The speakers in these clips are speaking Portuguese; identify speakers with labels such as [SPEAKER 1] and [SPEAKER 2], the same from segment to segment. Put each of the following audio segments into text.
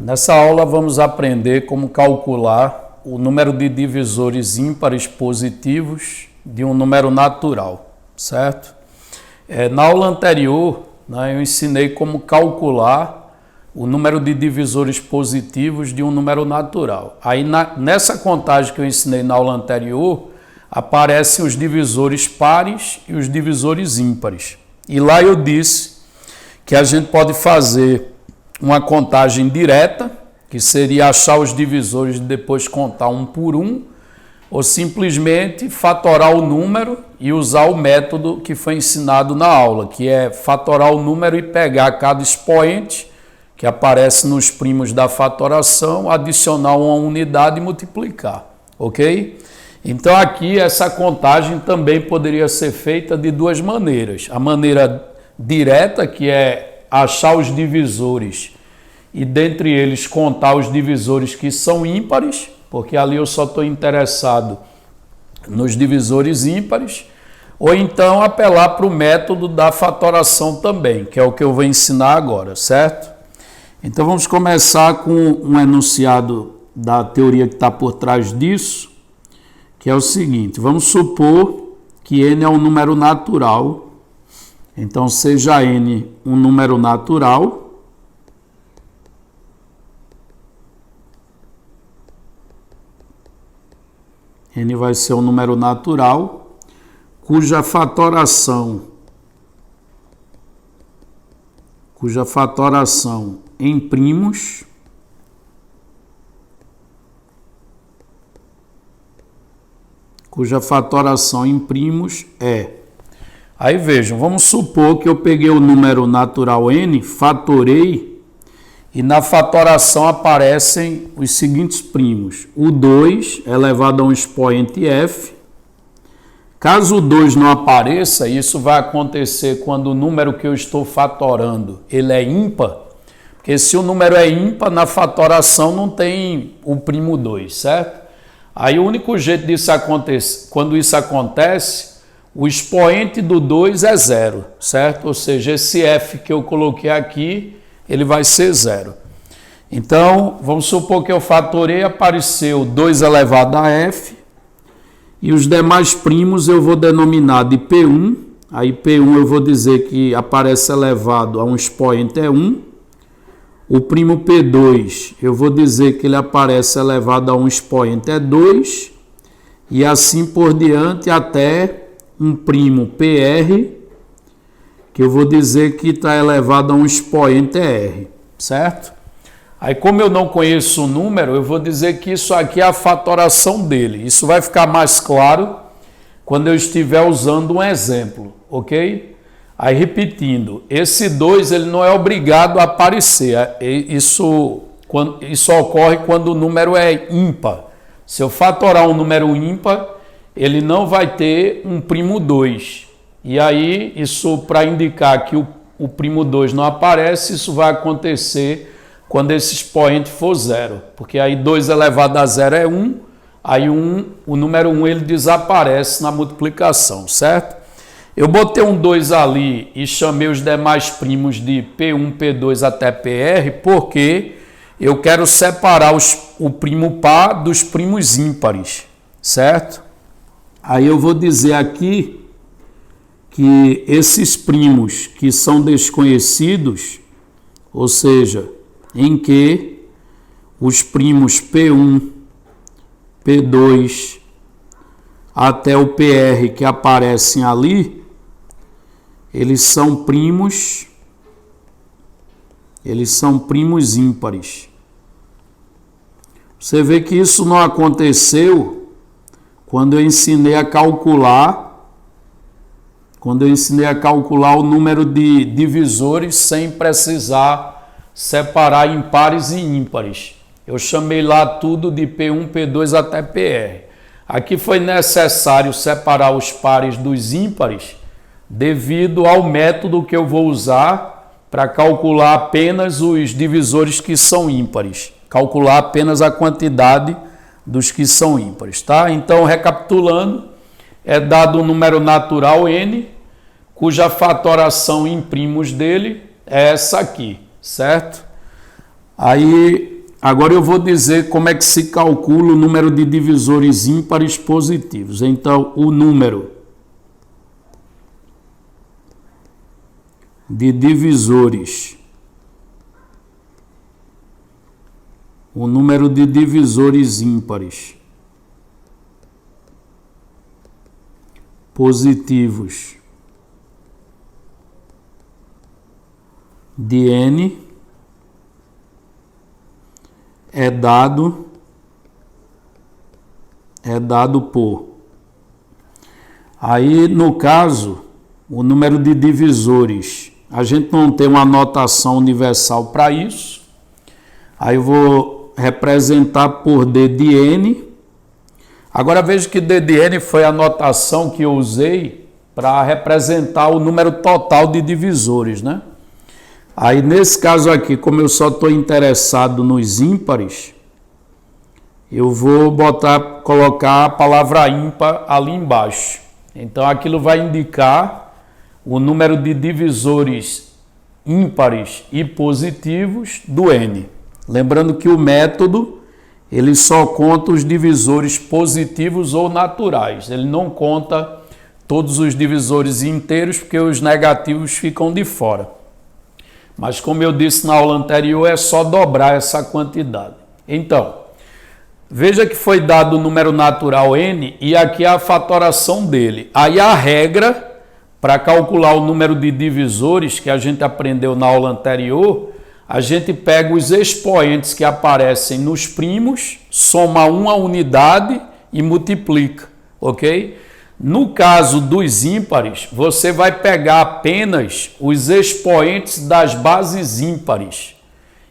[SPEAKER 1] Nessa aula vamos aprender como calcular o número de divisores ímpares positivos de um número natural, certo? Na aula anterior, eu ensinei como calcular o número de divisores positivos de um número natural. Aí nessa contagem que eu ensinei na aula anterior, aparecem os divisores pares e os divisores ímpares. E lá eu disse que a gente pode fazer uma contagem direta, que seria achar os divisores e depois contar um por um, ou simplesmente fatorar o número e usar o método que foi ensinado na aula, que é fatorar o número e pegar cada expoente que aparece nos primos da fatoração, adicionar uma unidade e multiplicar, ok? Então aqui essa contagem também poderia ser feita de duas maneiras. A maneira direta, que é achar os divisores e dentre eles contar os divisores que são ímpares, porque ali eu só estou interessado nos divisores ímpares, ou então apelar para o método da fatoração também, que é o que eu vou ensinar agora, certo? Então vamos começar com um enunciado da teoria que está por trás disso, que é o seguinte: vamos supor que n é um número natural. Então, seja n um número natural, n vai ser um número natural, cuja fatoração em primos é. Aí vejam, vamos supor que eu peguei o número natural n, fatorei, e na fatoração aparecem os seguintes primos. O 2 elevado a um expoente f. Caso o 2 não apareça, isso vai acontecer quando o número que eu estou fatorando ele é ímpar, porque se o número é ímpar, na fatoração não tem o primo 2, certo? Aí o único jeito disso acontecer, quando isso acontece, o expoente do 2 é zero, certo? Ou seja, esse f que eu coloquei aqui, ele vai ser zero. Então, vamos supor que eu fatorei, apareceu 2 elevado a f, e os demais primos eu vou denominar de P1, aí P1 eu vou dizer que aparece elevado a um expoente é 1, o primo P2 eu vou dizer que ele aparece elevado a um expoente é 2, e assim por diante até um primo PR, que eu vou dizer que está elevado a um expoente R, certo? Aí, como eu não conheço o número, eu vou dizer que isso aqui é a fatoração dele. Isso vai ficar mais claro quando eu estiver usando um exemplo, ok? Aí, repetindo, esse 2 ele não é obrigado a aparecer. Isso ocorre quando o número é ímpar. Se eu fatorar um número ímpar, ele não vai ter um primo 2. E aí, isso para indicar que o primo 2 não aparece, isso vai acontecer quando esse expoente for zero. Porque aí 2 elevado a zero é 1, aí o número 1 ele desaparece na multiplicação, certo? Eu botei um 2 ali e chamei os demais primos de P1, P2 até PR, porque eu quero separar o primo par dos primos ímpares, certo? Aí eu vou dizer aqui que esses primos que são desconhecidos, ou seja, em que os primos P1, P2 até o PR que aparecem ali, eles são primos ímpares. Você vê que isso não aconteceu quando eu ensinei a calcular o número de divisores sem precisar separar em pares e ímpares. Eu chamei lá tudo de P1, P2 até PR. Aqui foi necessário separar os pares dos ímpares devido ao método que eu vou usar para calcular apenas os divisores que são ímpares. Calcular apenas a quantidade dos que são ímpares, tá? Então, recapitulando, é dado um número natural n, cuja fatoração em primos dele é essa aqui, certo? Aí Agora eu vou dizer como é que se calcula o número de divisores ímpares positivos. Então, o número de divisores ímpares positivos de N é dado por. Aí, no caso, o número de divisores, a gente não tem uma notação universal para isso. Aí eu vou representar por D de N. Agora veja que D de N foi a notação que eu usei para representar o número total de divisores, né? Aí nesse caso aqui, como eu só estou interessado nos ímpares, eu vou colocar a palavra ímpar ali embaixo. Então aquilo vai indicar o número de divisores ímpares e positivos do N. Lembrando que o método, ele só conta os divisores positivos ou naturais. Ele não conta todos os divisores inteiros, porque os negativos ficam de fora. Mas como eu disse na aula anterior, é só dobrar essa quantidade. Então, veja que foi dado o número natural N e aqui a fatoração dele. Aí a regra para calcular o número de divisores que a gente aprendeu na aula anterior, a gente pega os expoentes que aparecem nos primos, soma uma unidade e multiplica, ok? No caso dos ímpares, você vai pegar apenas os expoentes das bases ímpares.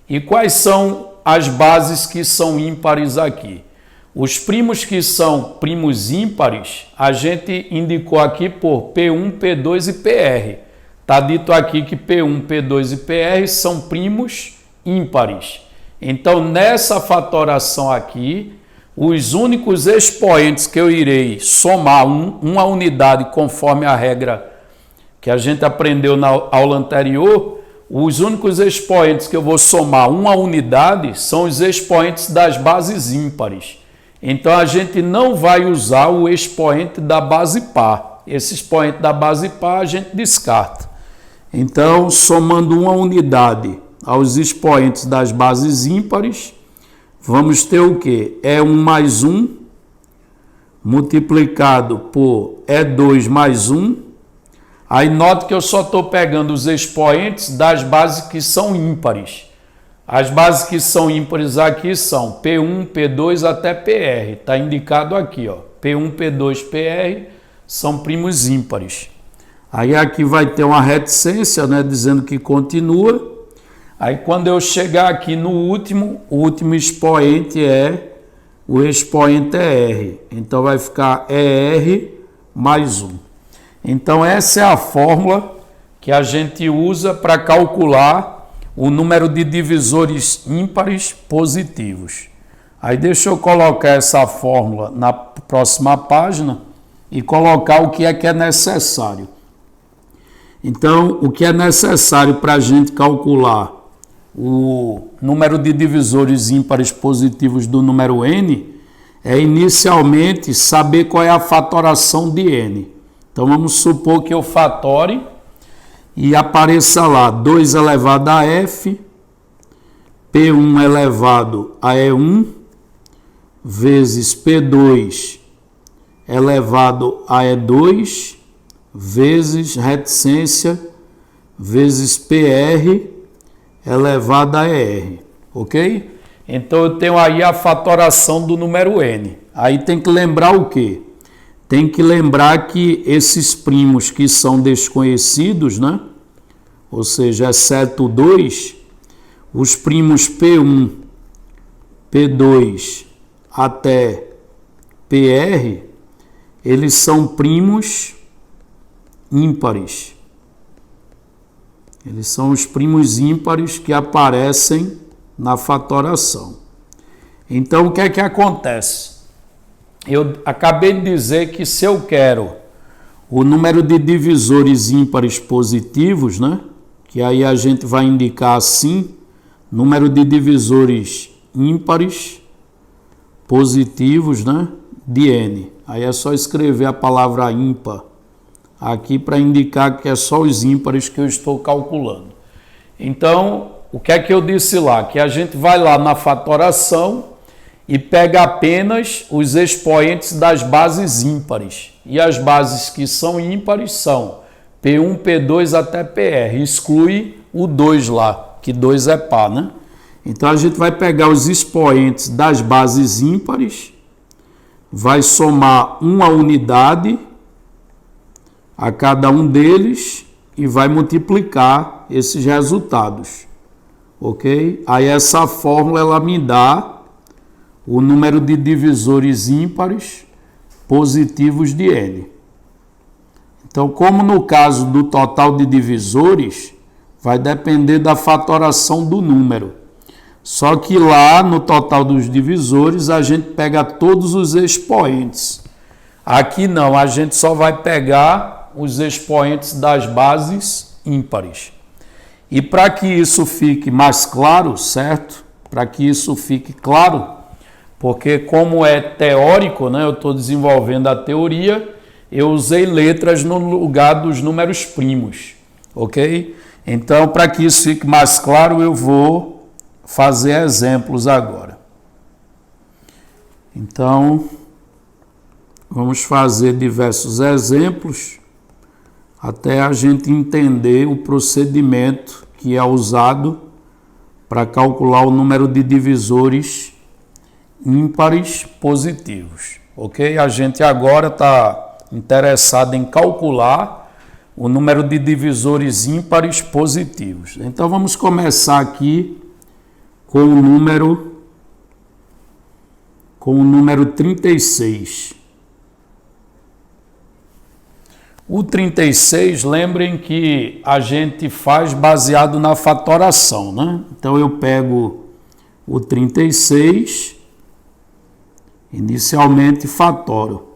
[SPEAKER 1] E quais são as bases que são ímpares aqui? Os primos que são primos ímpares, a gente indicou aqui por P1, P2 e PR. Está dito aqui que P1, P2 e PR são primos ímpares. Então, nessa fatoração aqui, os únicos expoentes que eu irei somar uma unidade conforme a regra que a gente aprendeu na aula anterior, os únicos expoentes que eu vou somar uma unidade são os expoentes das bases ímpares. Então, a gente não vai usar o expoente da base par. Esse expoente da base par a gente descarta. Então, somando uma unidade aos expoentes das bases ímpares, vamos ter o quê? E1 mais 1 multiplicado por E2 mais 1. Aí note que eu só estou pegando os expoentes das bases que são ímpares. As bases que são ímpares aqui são P1, P2 até PR. Está indicado aqui, ó. P1, P2, PR são primos ímpares. Aí aqui vai ter uma reticência, né, dizendo que continua. Aí quando eu chegar aqui no último, o último expoente o expoente é R. Então vai ficar ER mais 1. Então essa é a fórmula que a gente usa para calcular o número de divisores ímpares positivos. Aí deixa eu colocar essa fórmula na próxima página e colocar o que é necessário. Então, o que é necessário para a gente calcular o número de divisores ímpares positivos do número N é inicialmente saber qual é a fatoração de N. Então, vamos supor que eu fatore e apareça lá 2 elevado a F, P1 elevado a E1, vezes P2 elevado a E2, vezes reticência, vezes PR elevado a ER, ok? Então eu tenho aí a fatoração do número N. Aí tem que lembrar o quê? Tem que lembrar que esses primos que são desconhecidos, né? Ou seja, exceto 2, os primos P1, P2 até PR, eles são primos ímpares. Eles são os primos ímpares que aparecem na fatoração. Então, o que é que acontece? Eu acabei de dizer que se eu quero o número de divisores ímpares positivos, né? Que aí a gente vai indicar assim, número de divisores ímpares positivos, né, de N. Aí é só escrever a palavra ímpar aqui para indicar que é só os ímpares que eu estou calculando. Então, o que é que eu disse lá? Que a gente vai lá na fatoração e pega apenas os expoentes das bases ímpares. E as bases que são ímpares são P1, P2 até PR. Exclui o 2 lá, que 2 é par, né? Então, a gente vai pegar os expoentes das bases ímpares, vai somar uma unidade a cada um deles e vai multiplicar esses resultados, ok? Aí essa fórmula ela me dá o número de divisores ímpares positivos de N. Então, como no caso do total de divisores, vai depender da fatoração do número. Só que lá no total dos divisores a gente pega todos os expoentes. Aqui não, a gente só vai pegar os expoentes das bases ímpares. E para que isso fique mais claro, certo? Para que isso fique claro, porque como é teórico, né, eu estou desenvolvendo a teoria, eu usei letras no lugar dos números primos, ok? Então, para que isso fique mais claro, eu vou fazer exemplos agora. Então, vamos fazer diversos exemplos até a gente entender o procedimento que é usado para calcular o número de divisores ímpares positivos, ok? A gente agora está interessado em calcular o número de divisores ímpares positivos. Então, vamos começar aqui com o número 36. O 36, lembrem que a gente faz baseado na fatoração, né? Então, eu pego o 36, inicialmente fatoro.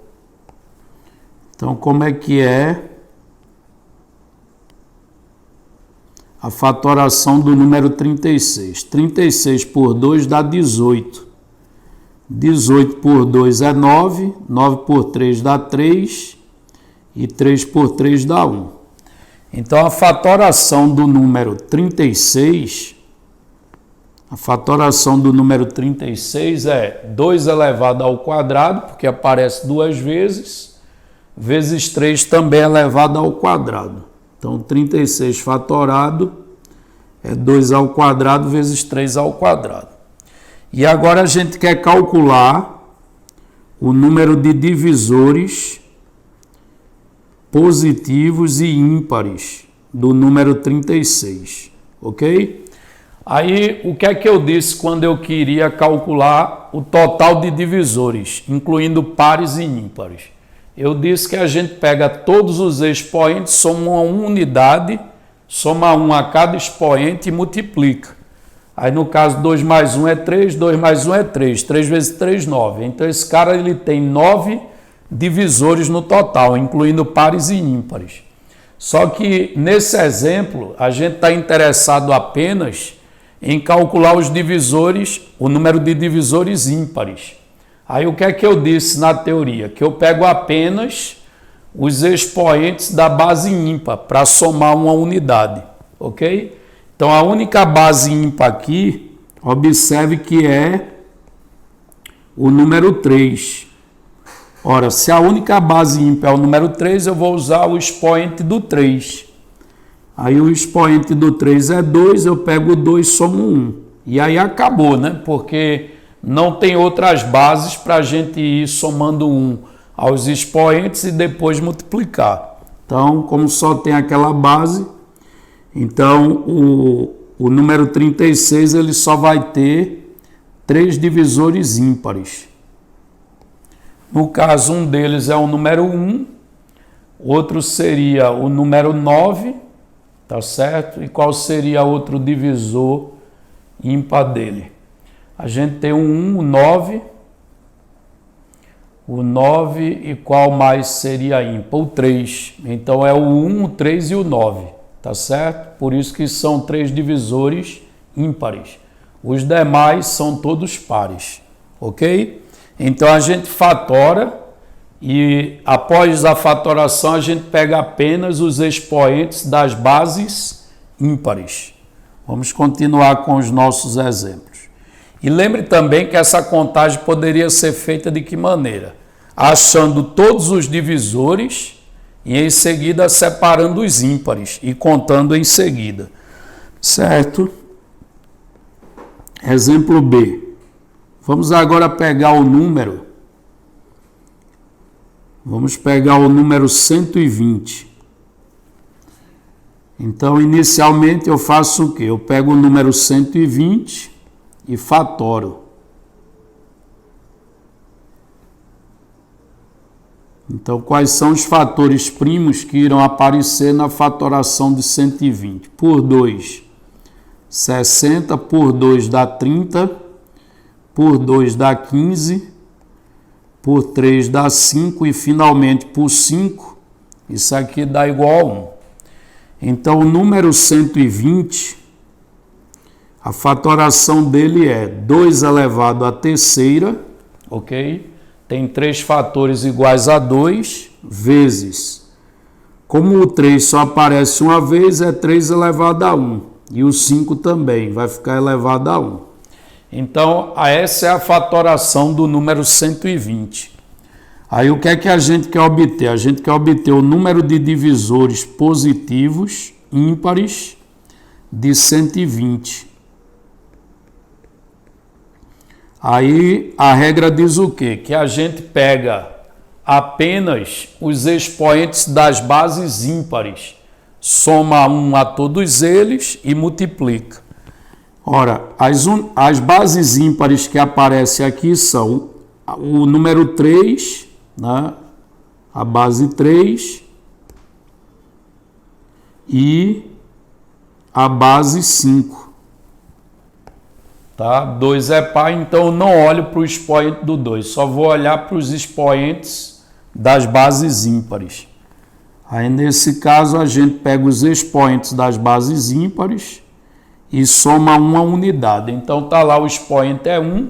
[SPEAKER 1] Então, como é que é a fatoração do número 36? 36 por 2 dá 18. 18 por 2 é 9. 9 por 3 dá 3. E 3 por 3 dá 1. Então, a fatoração do número 36, é 2 elevado ao quadrado, porque aparece duas vezes, vezes 3 também elevado ao quadrado. Então, 36 fatorado é 2 ao quadrado vezes 3 ao quadrado. E agora a gente quer calcular o número de divisores positivos e ímpares do número 36, ok? Aí, o que é que eu disse quando eu queria calcular o total de divisores, incluindo pares e ímpares? Eu disse que a gente pega todos os expoentes, soma uma unidade, soma 1 a cada expoente e multiplica. Aí, no caso, 2 mais 1 é 3, 2 mais 1 é 3, 3 vezes 3, 9. Então, esse cara ele tem 9 divisores no total, incluindo pares e ímpares. Só que, nesse exemplo, a gente está interessado apenas em calcular os divisores, o número de divisores ímpares. Aí, o que é que eu disse na teoria? Que eu pego apenas os expoentes da base ímpar para somar uma unidade, ok? Então, a única base ímpar aqui, observe que é o número 3. Ora, se a única base ímpar é o número 3, eu vou usar o expoente do 3. Aí o expoente do 3 é 2, eu pego o 2 e somo 1. E aí acabou, né? Porque não tem outras bases para a gente ir somando 1 aos expoentes e depois multiplicar. Então, como só tem aquela base, então o número 36 ele só vai ter 3 divisores ímpares. No caso, um deles é o número 1, outro seria o número 9, tá certo? E qual seria outro divisor ímpar dele? A gente tem o 1, o 9 e qual mais seria ímpar? O 3. Então, é o 1, o 3 e o 9, tá certo? Por isso que são 3 divisores ímpares. Os demais são todos pares, ok? Então a gente fatora e após a fatoração a gente pega apenas os expoentes das bases ímpares. Vamos continuar com os nossos exemplos. E lembre também que essa contagem poderia ser feita de que maneira? Achando todos os divisores e em seguida separando os ímpares e contando em seguida. Certo? Exemplo B. Vamos agora pegar o número. Vamos pegar o número 120. Então, inicialmente eu faço o quê? Eu pego o número 120 e fatoro. Então, quais são os fatores primos que irão aparecer na fatoração de 120? Por 2, 60, por 2 dá 30, por 2 dá 15, por 3 dá 5 e finalmente por 5, isso aqui dá igual a 1. Então, o número 120, a fatoração dele é 2 elevado à terceira, ok? Tem 3 fatores iguais a 2, vezes. Como o 3 só aparece uma vez, é 3 elevado a 1. E o 5 também vai ficar elevado a 1. Então, essa é a fatoração do número 120. Aí, o que é que a gente quer obter? A gente quer obter o número de divisores positivos, ímpares, de 120. Aí, a regra diz o quê? Que a gente pega apenas os expoentes das bases ímpares, soma 1 a todos eles e multiplica. Ora, as bases ímpares que aparecem aqui são o número 3, né? A base 3 e a base 5. Tá? 2 é par, então eu não olho para o expoente do 2, só vou olhar para os expoentes das bases ímpares. Aí, nesse caso, a gente pega os expoentes das bases ímpares e soma uma unidade. Então, tá lá, o expoente é 1,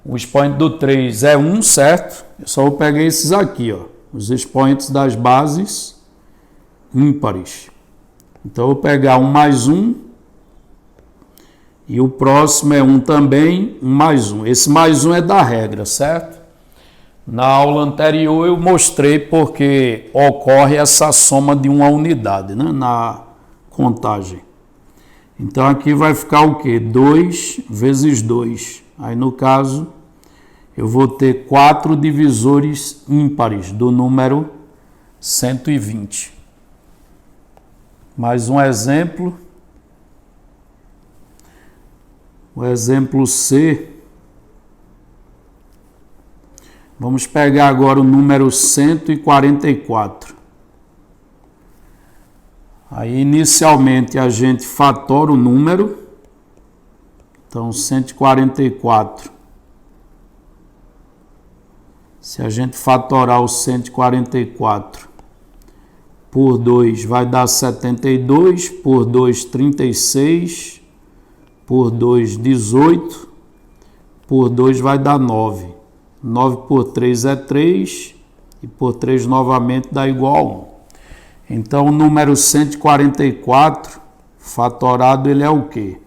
[SPEAKER 1] o expoente do 3 é 1, certo? Eu só vou pegar esses aqui, ó, os expoentes das bases ímpares. Então, eu vou pegar 1 mais 1 e o próximo é 1 também, 1 mais 1. Esse mais 1 é da regra, certo? Na aula anterior eu mostrei porque ocorre essa soma de uma unidade, né, na contagem. Então aqui vai ficar o quê? 2 vezes 2. Aí no caso eu vou ter 4 divisores ímpares do número 120. Mais um exemplo. O exemplo C. Vamos pegar agora o número 144. Aí, inicialmente, a gente fatora o número. Então, 144. Se a gente fatorar o 144 por 2, vai dar 72. Por 2, 36. Por 2, 18. Por 2 vai dar 9. 9 por 3 é 3, e por 3 novamente dá igual a 1. Então, o número 144, fatorado, ele é o quê?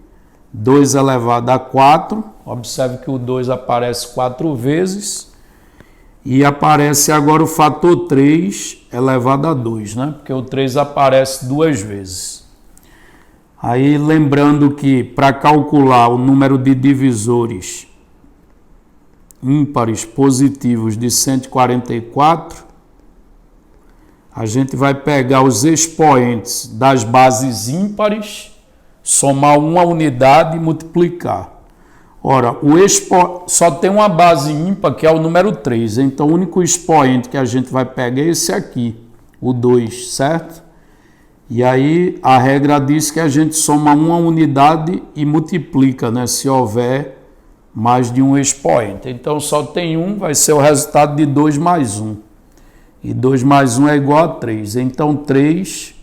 [SPEAKER 1] 2 elevado a 4, observe que o 2 aparece 4 vezes, e aparece agora o fator 3 elevado a 2, né? Porque o 3 aparece 2 vezes. Aí, lembrando que para calcular o número de divisores ímpares positivos de 144, a gente vai pegar os expoentes das bases ímpares, somar uma unidade e multiplicar. Ora, só tem uma base ímpar que é o número 3, então o único expoente que a gente vai pegar é esse aqui, o 2, certo? E aí a regra diz que a gente soma uma unidade e multiplica, né, se houver mais de um expoente. Então, só tem um, vai ser o resultado de 2 mais 1. E 2 mais 1 é igual a 3. Então, 3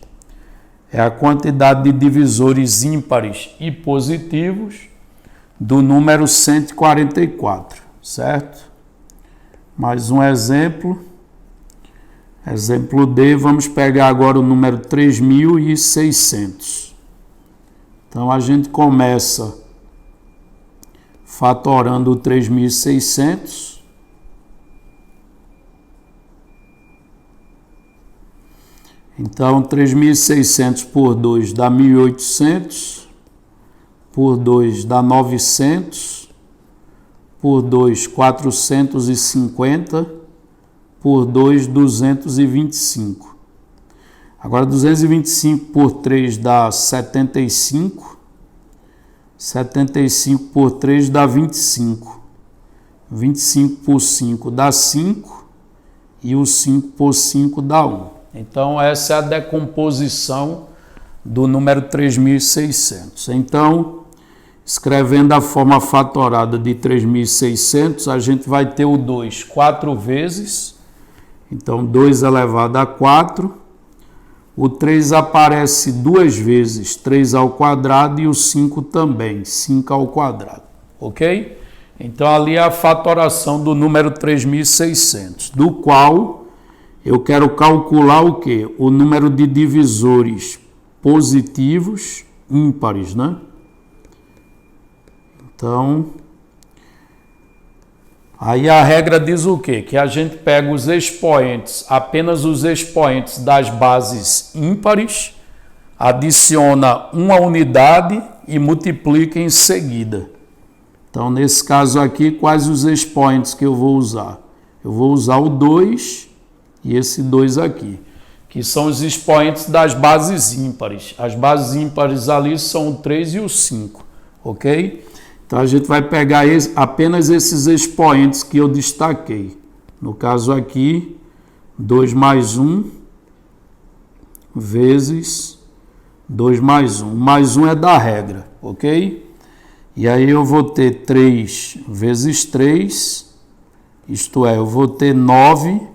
[SPEAKER 1] é a quantidade de divisores ímpares e positivos do número 144, certo? Mais um exemplo. Exemplo D, vamos pegar agora o número 3.600. Então, a gente começa fatorando o 3.600. Então, 3.600 por 2 dá 1.800, por 2 dá 900, por 2, 450, por 2, 225. Agora, 225 por 3 dá 75, 75 por 3 dá 25, 25 por 5 dá 5 e o 5 por 5 dá 1. Então, essa é a decomposição do número 3.600. Então, escrevendo a forma fatorada de 3.600, a gente vai ter o 2 4 vezes. Então, 2 elevado a 4. O 3 aparece 2 vezes, 3 ao quadrado, e o 5 também, 5 ao quadrado. Ok? Então, ali é a fatoração do número 3.600, do qual eu quero calcular o quê? O número de divisores positivos ímpares, né? Então, aí a regra diz o quê? Que a gente pega os expoentes, apenas os expoentes das bases ímpares, adiciona uma unidade e multiplica em seguida. Então, nesse caso aqui, quais os expoentes que eu vou usar? Eu vou usar o 2 e esse 2 aqui, que são os expoentes das bases ímpares. As bases ímpares ali são o 3 e o 5, ok? Então, a gente vai pegar apenas esses expoentes que eu destaquei. No caso aqui, 2 mais 1 vezes 2 mais 1. Mais 1 é da regra, ok? E aí eu vou ter 3 vezes 3, isto é, eu vou ter 9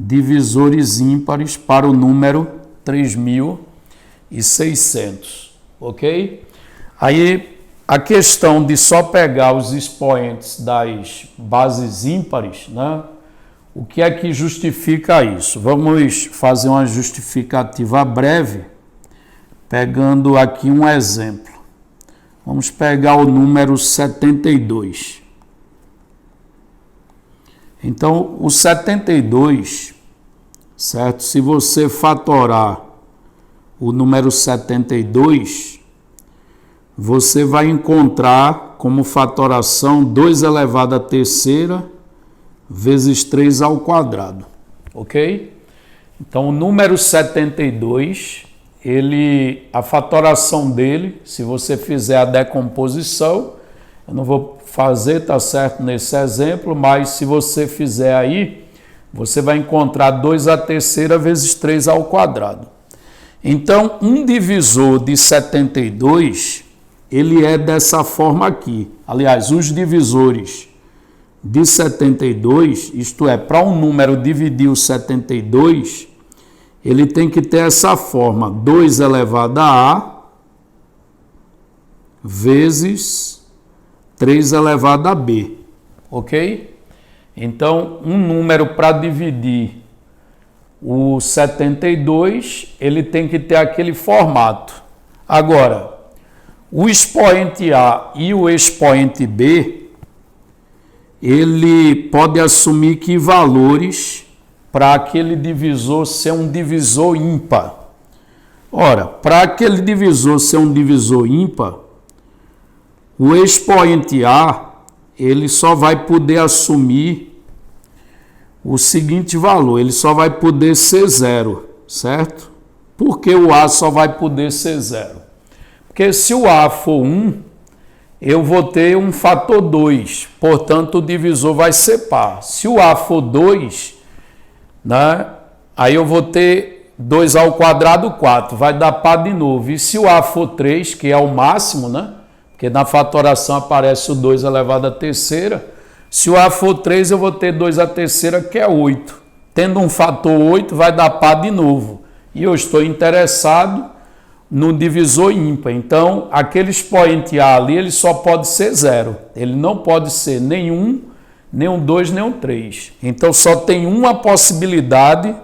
[SPEAKER 1] divisores ímpares para o número 3.600, ok? Aí, a questão de só pegar os expoentes das bases ímpares, né? O que é que justifica isso? Vamos fazer uma justificativa breve, pegando aqui um exemplo. Vamos pegar o número 72. Então, o 72, certo? Se você fatorar o número 72, você vai encontrar como fatoração 2 elevado à terceira vezes 3 ao quadrado, ok? Então, o número 72, a fatoração dele, se você fizer a decomposição, eu não vou fazer, tá certo, nesse exemplo, mas se você fizer aí, você vai encontrar 2 à terceira vezes 3 ao quadrado. Então, um divisor de 72, ele é dessa forma aqui. Aliás, os divisores de 72, isto é, para um número dividir o 72, ele tem que ter essa forma, 2 elevado a A vezes 3 elevado a B, ok? Então, um número para dividir o 72, ele tem que ter aquele formato. Agora, o expoente A e o expoente B, ele pode assumir que valores para aquele divisor ser um divisor ímpar. Ora, para aquele divisor ser um divisor ímpar, o expoente A, ele só vai poder assumir o seguinte valor, ele só vai poder ser 0, certo? Por que o A só vai poder ser 0? Porque se o A for 1, eu vou ter um fator 2, portanto o divisor vai ser par. Se o A for 2, né, aí eu vou ter 2 ao quadrado, 4, vai dar par de novo. E se o A for 3, que é o máximo, né? Porque na fatoração aparece o 2 elevado à terceira. Se o A for 3, eu vou ter 2 à terceira, que é 8. Tendo um fator 8, vai dar par de novo. E eu estou interessado no divisor ímpar. Então, aquele expoente A ali, ele só pode ser 0. Ele não pode ser nem 1, nem um 2, nem um 3. Então, só tem uma possibilidade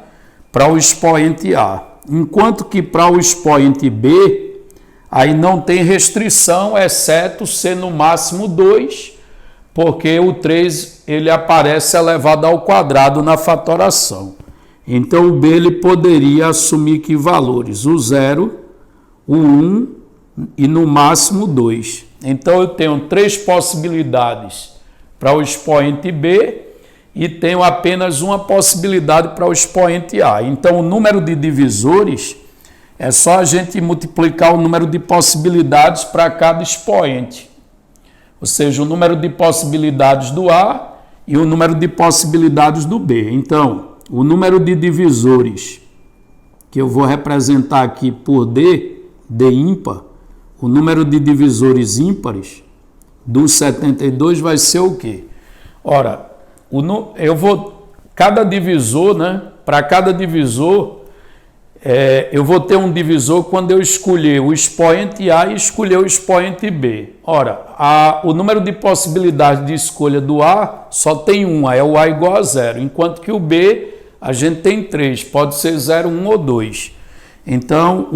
[SPEAKER 1] para o expoente A. Enquanto que para o expoente B, aí não tem restrição, exceto ser no máximo 2, porque o 3 ele aparece elevado ao quadrado na fatoração. Então, o B ele poderia assumir que valores? O 0, o 1 e no máximo 2. Então, eu tenho 3 possibilidades para o expoente B e tenho apenas uma possibilidade para o expoente A. Então, o número de divisores é só a gente multiplicar o número de possibilidades para cada expoente. Ou seja, o número de possibilidades do A e o número de possibilidades do B. Então, o número de divisores que eu vou representar aqui por D ímpar, o número de divisores ímpares do 72 vai ser o quê? Ora, cada divisor, né? Para cada divisor, eu vou ter um divisor quando eu escolher o expoente A e escolher o expoente B. Ora, o número de possibilidades de escolha do A só tem uma, é o A igual a 0, enquanto que o B a gente tem 3, pode ser 0, 1 ou 2. Então,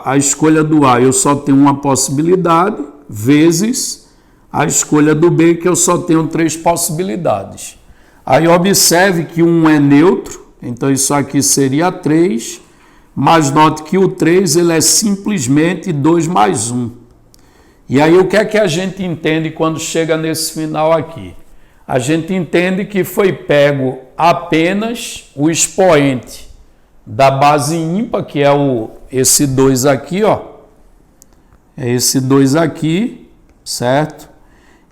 [SPEAKER 1] a escolha do A eu só tenho uma possibilidade, vezes a escolha do B, que eu só tenho 3 possibilidades. Aí observe que 1 é neutro, então isso aqui seria 3, mas note que o 3 ele é simplesmente 2 mais 1. E aí o que é que a gente entende quando chega nesse final aqui? A gente entende que foi pego apenas o expoente da base ímpar, que é esse 2 aqui, ó. É esse 2 aqui, certo?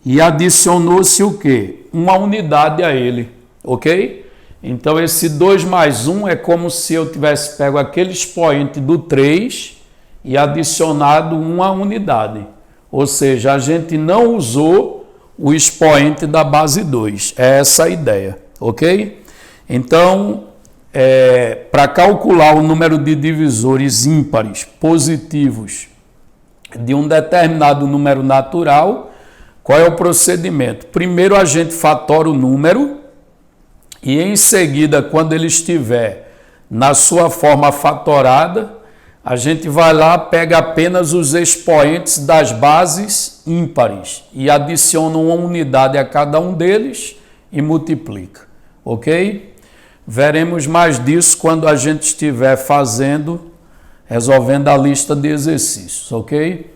[SPEAKER 1] E adicionou-se o quê? Uma unidade a ele, ok? Então, esse 2 mais 1 é como se eu tivesse pego aquele expoente do 3 e adicionado uma unidade. Ou seja, a gente não usou o expoente da base 2. É essa a ideia, ok? Então, para calcular o número de divisores ímpares positivos de um determinado número natural, qual é o procedimento? Primeiro a gente fatora o número e em seguida, quando ele estiver na sua forma fatorada, a gente vai lá, pega apenas os expoentes das bases ímpares e adiciona uma unidade a cada um deles e multiplica, ok? Veremos mais disso quando a gente estiver resolvendo a lista de exercícios, ok?